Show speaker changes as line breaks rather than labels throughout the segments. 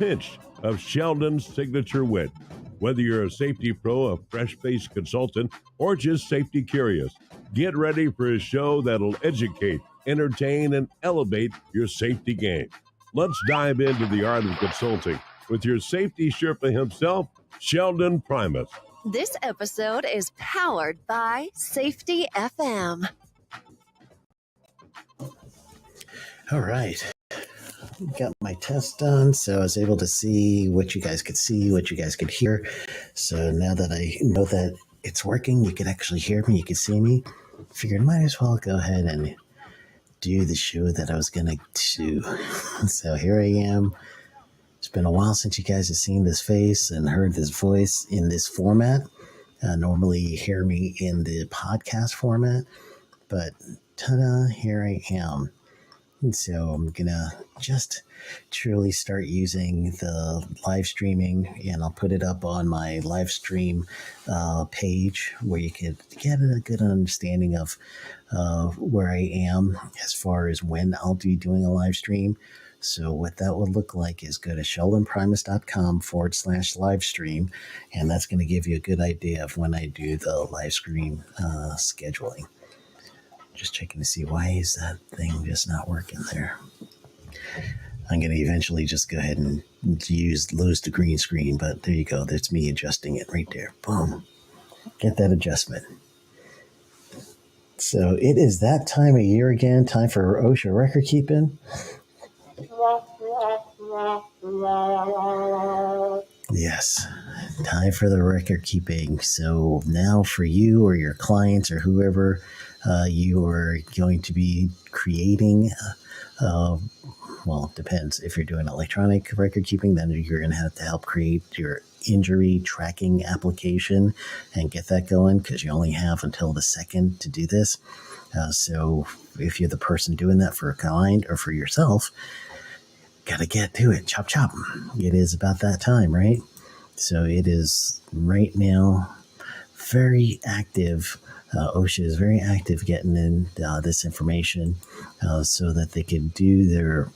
pinch of Sheldon's signature wit. Whether you're a safety pro, a fresh-faced consultant, or just safety curious, get ready for a show that'll educate, entertain, and elevate your safety game. Let's dive into the art of consulting with your safety Sherpa himself, Sheldon Primus.
This episode is powered by Safety FM.
All right. Got my test done, so I was able to see what you guys could see, what you guys could hear. So now that I know that it's working, you can actually hear me, you can see me. Figured might as well go ahead and do the show that I was going to do. So here I am. It's been a while since you guys have seen this face and heard this voice in this format. Normally you hear me in the podcast format, but ta-da, here I am. And so I'm going to just truly start using the live streaming, and I'll put it up on my live stream page where you could get a good understanding of where I am as far as when I'll be doing a live stream. So what that would look like is go to sheldonprimus.com/live stream, and that's going to give you a good idea of when I do the live stream scheduling. Just checking to see why is that thing just not working there. I'm going to eventually just go ahead and lose the green screen, but there you go. That's me adjusting it right there. Boom. Get that adjustment. So it is that time of year again, time for OSHA record keeping. Yes, time for the record keeping. So now for you or your clients or whoever you are going to be creating, well, it depends. If you're doing electronic record keeping, then you're going to have to help create your injury tracking application and get that going, because you only have until the 2nd to do this. So if you're the person doing that for a client or for yourself, got to get to it. Chop, chop. It is about that time, right? So it is right now very active. OSHA is very active getting in this information so that they can do their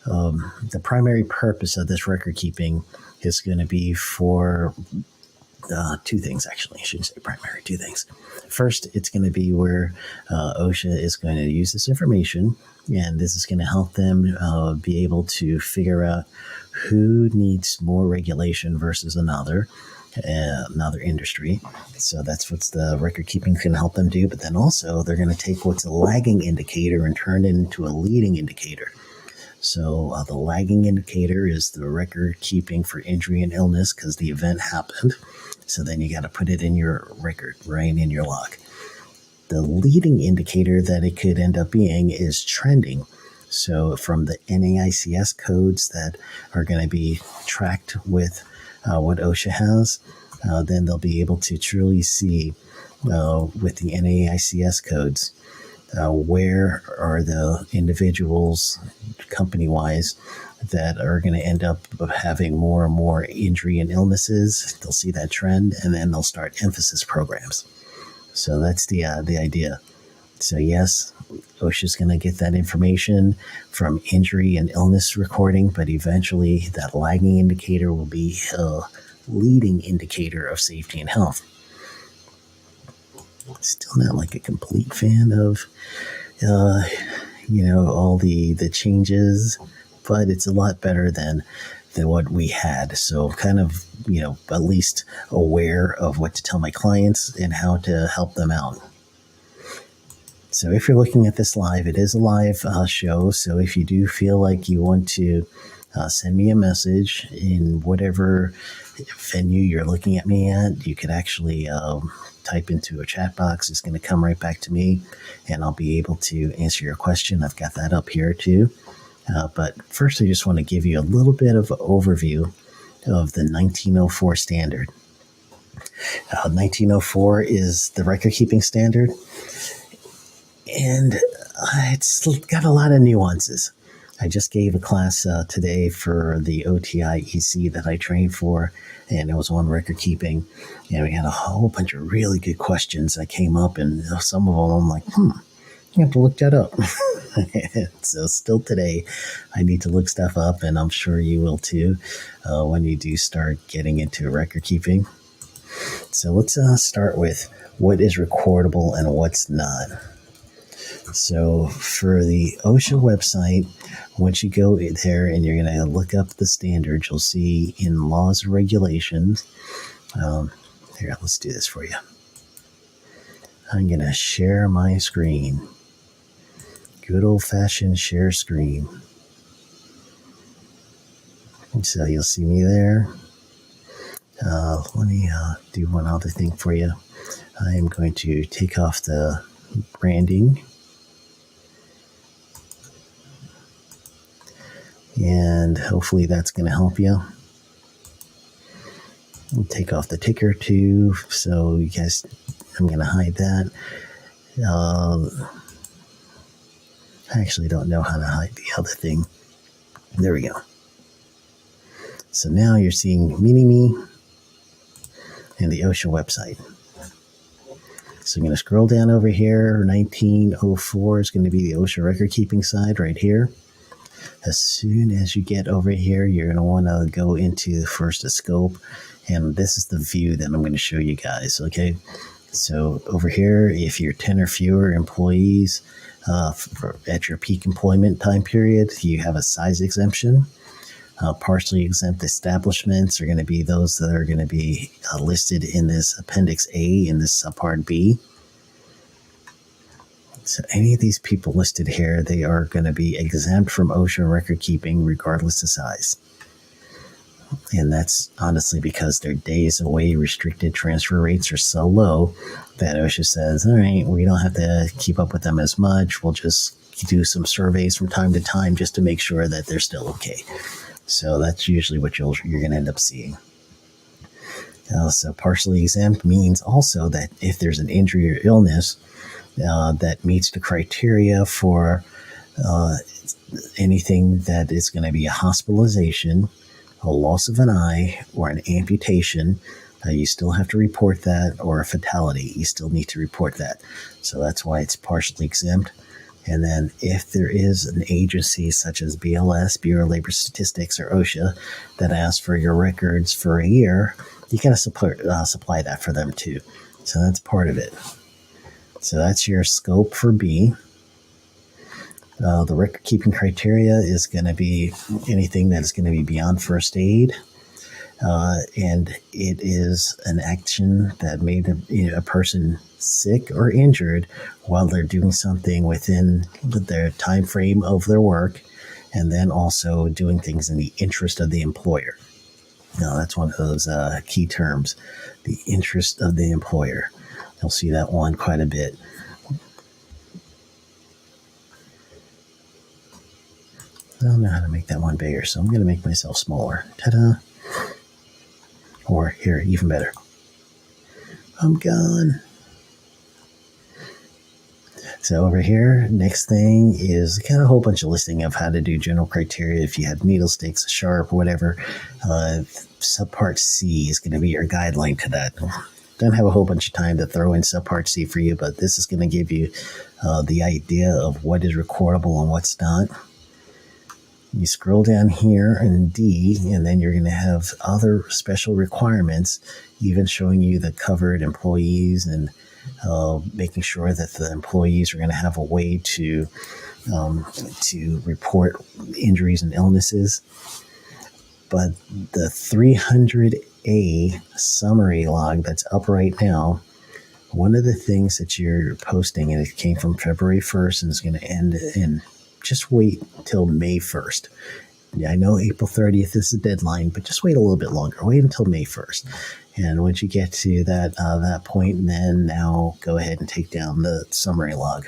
the primary purpose of this record keeping is going to be for two things, actually. I shouldn't say primary, two things. First, it's going to be where OSHA is going to use this information, and this is going to help them be able to figure out who needs more regulation versus another industry. So that's what the record keeping can help them do. But then also they're going to take what's a lagging indicator and turn it into a leading indicator. So the lagging indicator is the record keeping for injury and illness because the event happened. So then you got to put it in your record, right in your log. The leading indicator that it could end up being is trending. So from the NAICS codes that are going to be tracked with what OSHA has, then they'll be able to truly see with the NAICS codes where are the individuals company-wise that are going to end up having more and more injury and illnesses. They'll see that trend, and then they'll start emphasis programs. So that's the idea. So yes, OSHA's going to get that information from injury and illness recording, but eventually that lagging indicator will be a leading indicator of safety and health. Still not like a complete fan of, all the changes, but it's a lot better than what we had. So kind of, at least aware of what to tell my clients and how to help them out. So if you're looking at this live, it is a live show. So if you do feel like you want to send me a message in whatever venue you're looking at me at, you could actually type into a chat box. It's going to come right back to me, and I'll be able to answer your question. I've got that up here too. But first, I just want to give you a little bit of an overview of the 1904 standard. 1904 is the record-keeping standard, and it's got a lot of nuances. I just gave a class today for the OTI EC that I trained for, and it was on record keeping, and we had a whole bunch of really good questions that came up, and some of them I'm like, you have to look that up. So still today, I need to look stuff up, and I'm sure you will too when you do start getting into record keeping. So let's start with what is recordable and what's not. So for the OSHA website, once you go there and you're going to look up the standards, you'll see in laws and regulations. Here, let's do this for you. I'm going to share my screen. Good old-fashioned share screen. So you'll see me there. Let me do one other thing for you. I am going to take off the branding. And hopefully that's going to help you. I'll take off the ticker too. So you guys, I'm going to hide that. I actually don't know how to hide the other thing. There we go. So now you're seeing Mini-Me and the OSHA website. So I'm going to scroll down over here. 1904 is going to be the OSHA record keeping side right here. As soon as you get over here, you're going to want to go into first a scope. And this is the view that I'm going to show you guys. Okay. So over here, if you're 10 or fewer employees at your peak employment time period, you have a size exemption. Partially exempt establishments are going to be those that are going to be listed in this Appendix A in this subpart B. So any of these people listed here, they are going to be exempt from OSHA record keeping regardless of size. And that's honestly because their days away restricted transfer rates are so low that OSHA says, all right, we don't have to keep up with them as much. We'll just do some surveys from time to time just to make sure that they're still okay. So that's usually what you're going to end up seeing. So partially exempt means also that if there's an injury or illness that meets the criteria for anything that is going to be a hospitalization, a loss of an eye, or an amputation, you still have to report that, or a fatality, you still need to report that. So that's why it's partially exempt. And then if there is an agency such as BLS, Bureau of Labor Statistics, or OSHA, that asks for your records for a year, you got to supply that for them too. So that's part of it. So that's your scope for B. The record keeping criteria is going to be anything that is going to be beyond first aid. And it is an action that made a person sick or injured while they're doing something within their time frame of their work, and then also doing things in the interest of the employer. Now, that's one of those key terms, the interest of the employer. You'll see that one quite a bit. I don't know how to make that one bigger, so I'm going to make myself smaller. Ta-da! Or here, even better. I'm gone. So over here, next thing is kind of a whole bunch of listing of how to do general criteria. If you had needle sticks, sharp, whatever, subpart C is going to be your guideline to that. Don't have a whole bunch of time to throw in subpart C for you, but this is going to give you the idea of what is recordable and what's not. You scroll down here in D, and then you're going to have other special requirements, even showing you the covered employees and making sure that the employees are going to have a way to report injuries and illnesses. But the 300A summary log that's up right now, one of the things that you're posting, and it came from February 1st and is going to end in, just wait till May 1st. Yeah, I know April 30th is the deadline, but just wait a little bit longer. Wait until May 1st. And once you get to that point, then now go ahead and take down the summary log.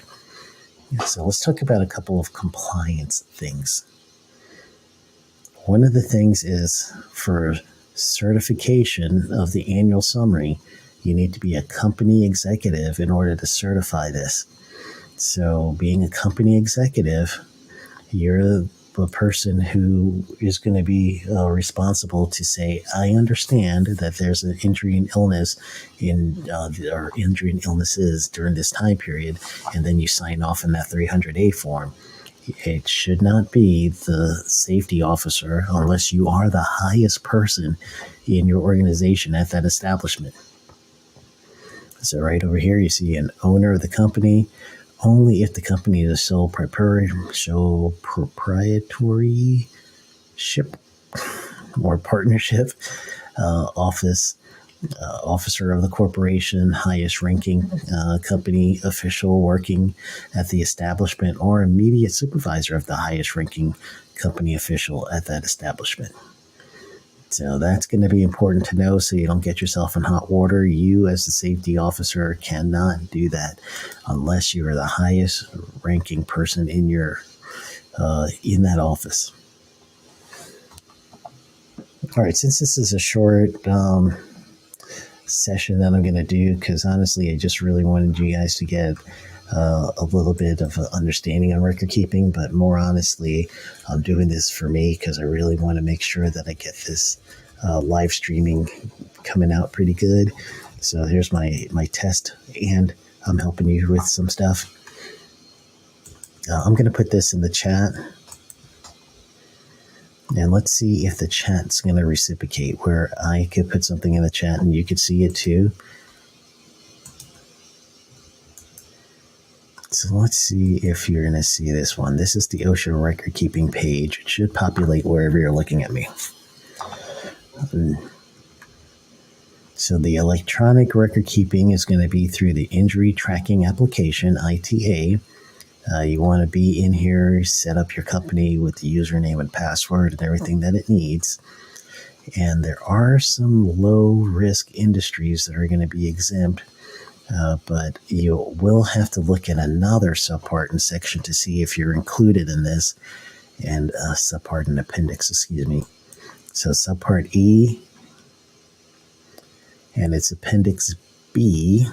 So let's talk about a couple of compliance things. One of the things is for certification of the annual summary, you need to be a company executive in order to certify this. So being a company executive, you're a person who is going to be responsible to say, I understand that there's an injury and illness or injury and illnesses during this time period, and then you sign off in that 300A form. It should not be the safety officer unless you are the highest person in your organization at that establishment. So right over here, you see an owner of the company. Only if the company is a sole proprietorship or partnership officer of the corporation, highest ranking company official working at the establishment, or immediate supervisor of the highest ranking company official at that establishment. So that's going to be important to know so you don't get yourself in hot water. You as the safety officer cannot do that unless you are the highest ranking person in in that office. All right, since this is a short session that I'm going to do, because honestly, I just really wanted you guys to get a little bit of an understanding on record keeping, but more honestly, I'm doing this for me because I really want to make sure that I get this live streaming coming out pretty good. So here's my test, and I'm helping you with some stuff. I'm going to put this in the chat, and let's see if the chat's going to reciprocate, where I could put something in the chat and you could see it too. So let's see if you're going to see this one. This is the OSHA record keeping page. It should populate wherever you're looking at me. So the electronic record keeping is going to be through the injury tracking application, ITA. You want to be in here, set up your company with the username and password and everything that it needs. And there are some low risk industries that are going to be exempt. But you will have to look at another subpart and section to see if you're included in this, and subpart and appendix, excuse me. So subpart E, and it's appendix B.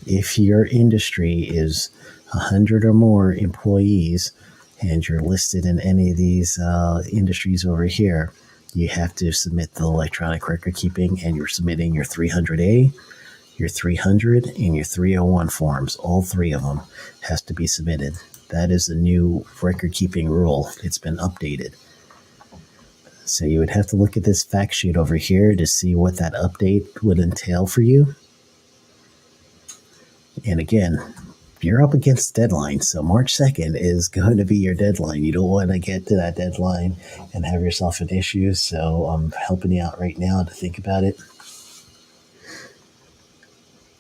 If your industry is 100 or more employees and you're listed in any of these industries over here, you have to submit the electronic record keeping, and you're submitting your 300A, your 300, and your 301 forms. All three of them has to be submitted. That is the new record keeping rule. It's been updated. So you would have to look at this fact sheet over here to see what that update would entail for you. And again, you're up against deadline. So March 2nd is going to be your deadline. You don't want to get to that deadline and have yourself an issue. So I'm helping you out right now to think about it.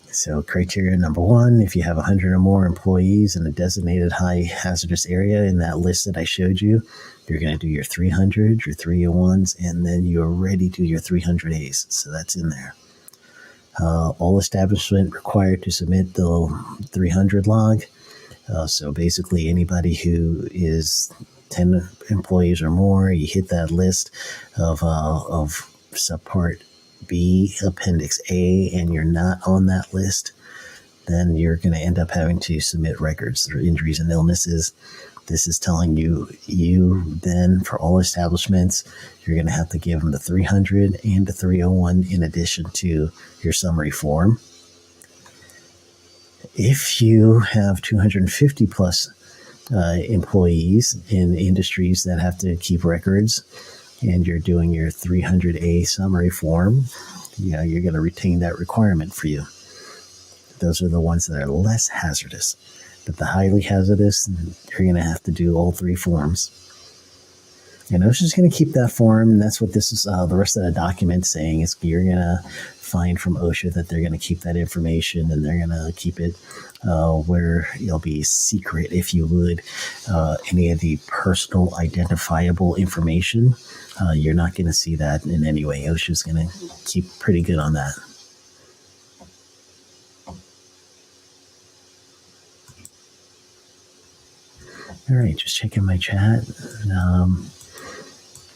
So criteria number 1, if you have 100 or more employees in a designated high hazardous area in that list that I showed you, you're going to do your 300, your 301s, and then you're ready to do your 300As. So that's in there. All establishment required to submit the 300 log. So basically anybody who is 10 employees or more, you hit that list of subpart B, appendix A, and you're not on that list, then you're going to end up having to submit records for injuries and illnesses. This is telling you then, for all establishments, you're going to have to give them the 300 and the 301 in addition to your summary form. If you have 250 plus employees in industries that have to keep records, and you're doing your 300A summary form, you're going to retain that requirement for you. Those are the ones that are less hazardous. But the highly hazardous, you're going to have to do all three forms. And OSHA's going to keep that form, and that's what this is. The rest of the document saying is you're going to find from OSHA that they're going to keep that information, and they're going to keep it where it'll be secret, if you would. Any of the personal identifiable information, you're not going to see that in any way. OSHA's going to keep pretty good on that. All right, just checking my chat.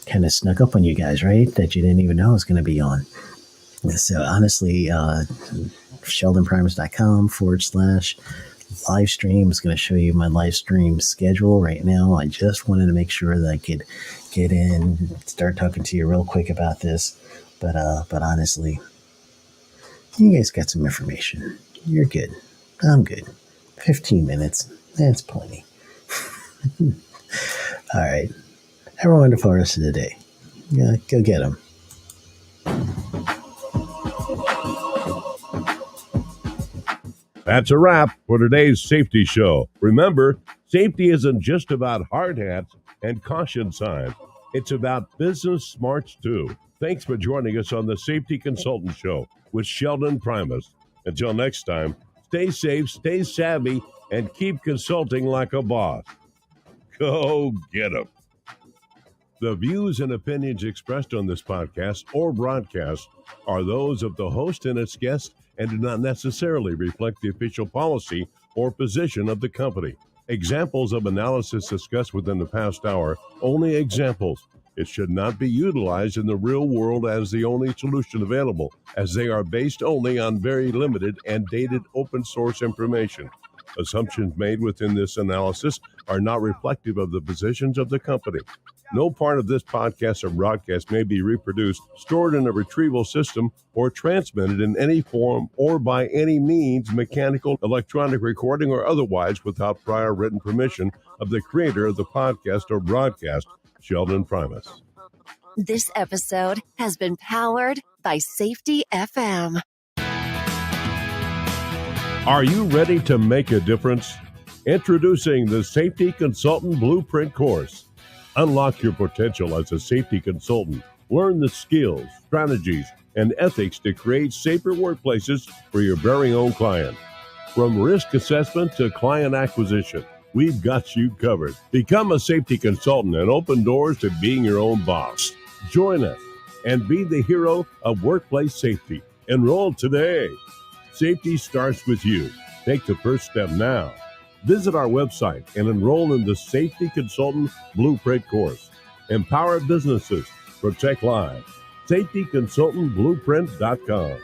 Kind of snuck up on you guys, right? That you didn't even know I was going to be on. So honestly, sheldonprimus.com/ live stream. It's going to show you my live stream schedule right now. I just wanted to make sure that I could get in, start talking to you real quick about this. But honestly, you guys got some information. You're good. I'm good. 15 minutes. That's plenty. All right. Have a wonderful rest of the day. Yeah, go get them.
That's a wrap for today's safety show. Remember, safety isn't just about hard hats and caution signs. It's about business smarts too. Thanks for joining us on the Safety Consultant Show with Sheldon Primus. Until next time, stay safe, stay savvy, and keep consulting like a boss. Go get 'em. The views and opinions expressed on this podcast or broadcast are those of the host and its guests and do not necessarily reflect the official policy or position of the company. Examples of analysis discussed within the past hour, only examples. It should not be utilized in the real world as the only solution available, as they are based only on very limited and dated open source information. Assumptions made within this analysis are not reflective of the positions of the company. No part of this podcast or broadcast may be reproduced, stored in a retrieval system, or transmitted in any form or by any means, mechanical, electronic recording, or otherwise, without prior written permission of the creator of the podcast or broadcast, Sheldon Primus.
This episode has been powered by Safety FM.
Are you ready to make a difference? Introducing the Safety Consultant Blueprint course. Unlock your potential as a safety consultant. Learn the skills, strategies, and ethics to create safer workplaces for your very own client. From risk assessment to client acquisition, we've got you covered. Become a safety consultant and open doors to being your own boss. Join us and be the hero of workplace safety. Enroll today. Safety starts with you. Take the first step now. Visit our website and enroll in the Safety Consultant Blueprint course. Empower businesses. Protect lives. SafetyConsultantBlueprint.com.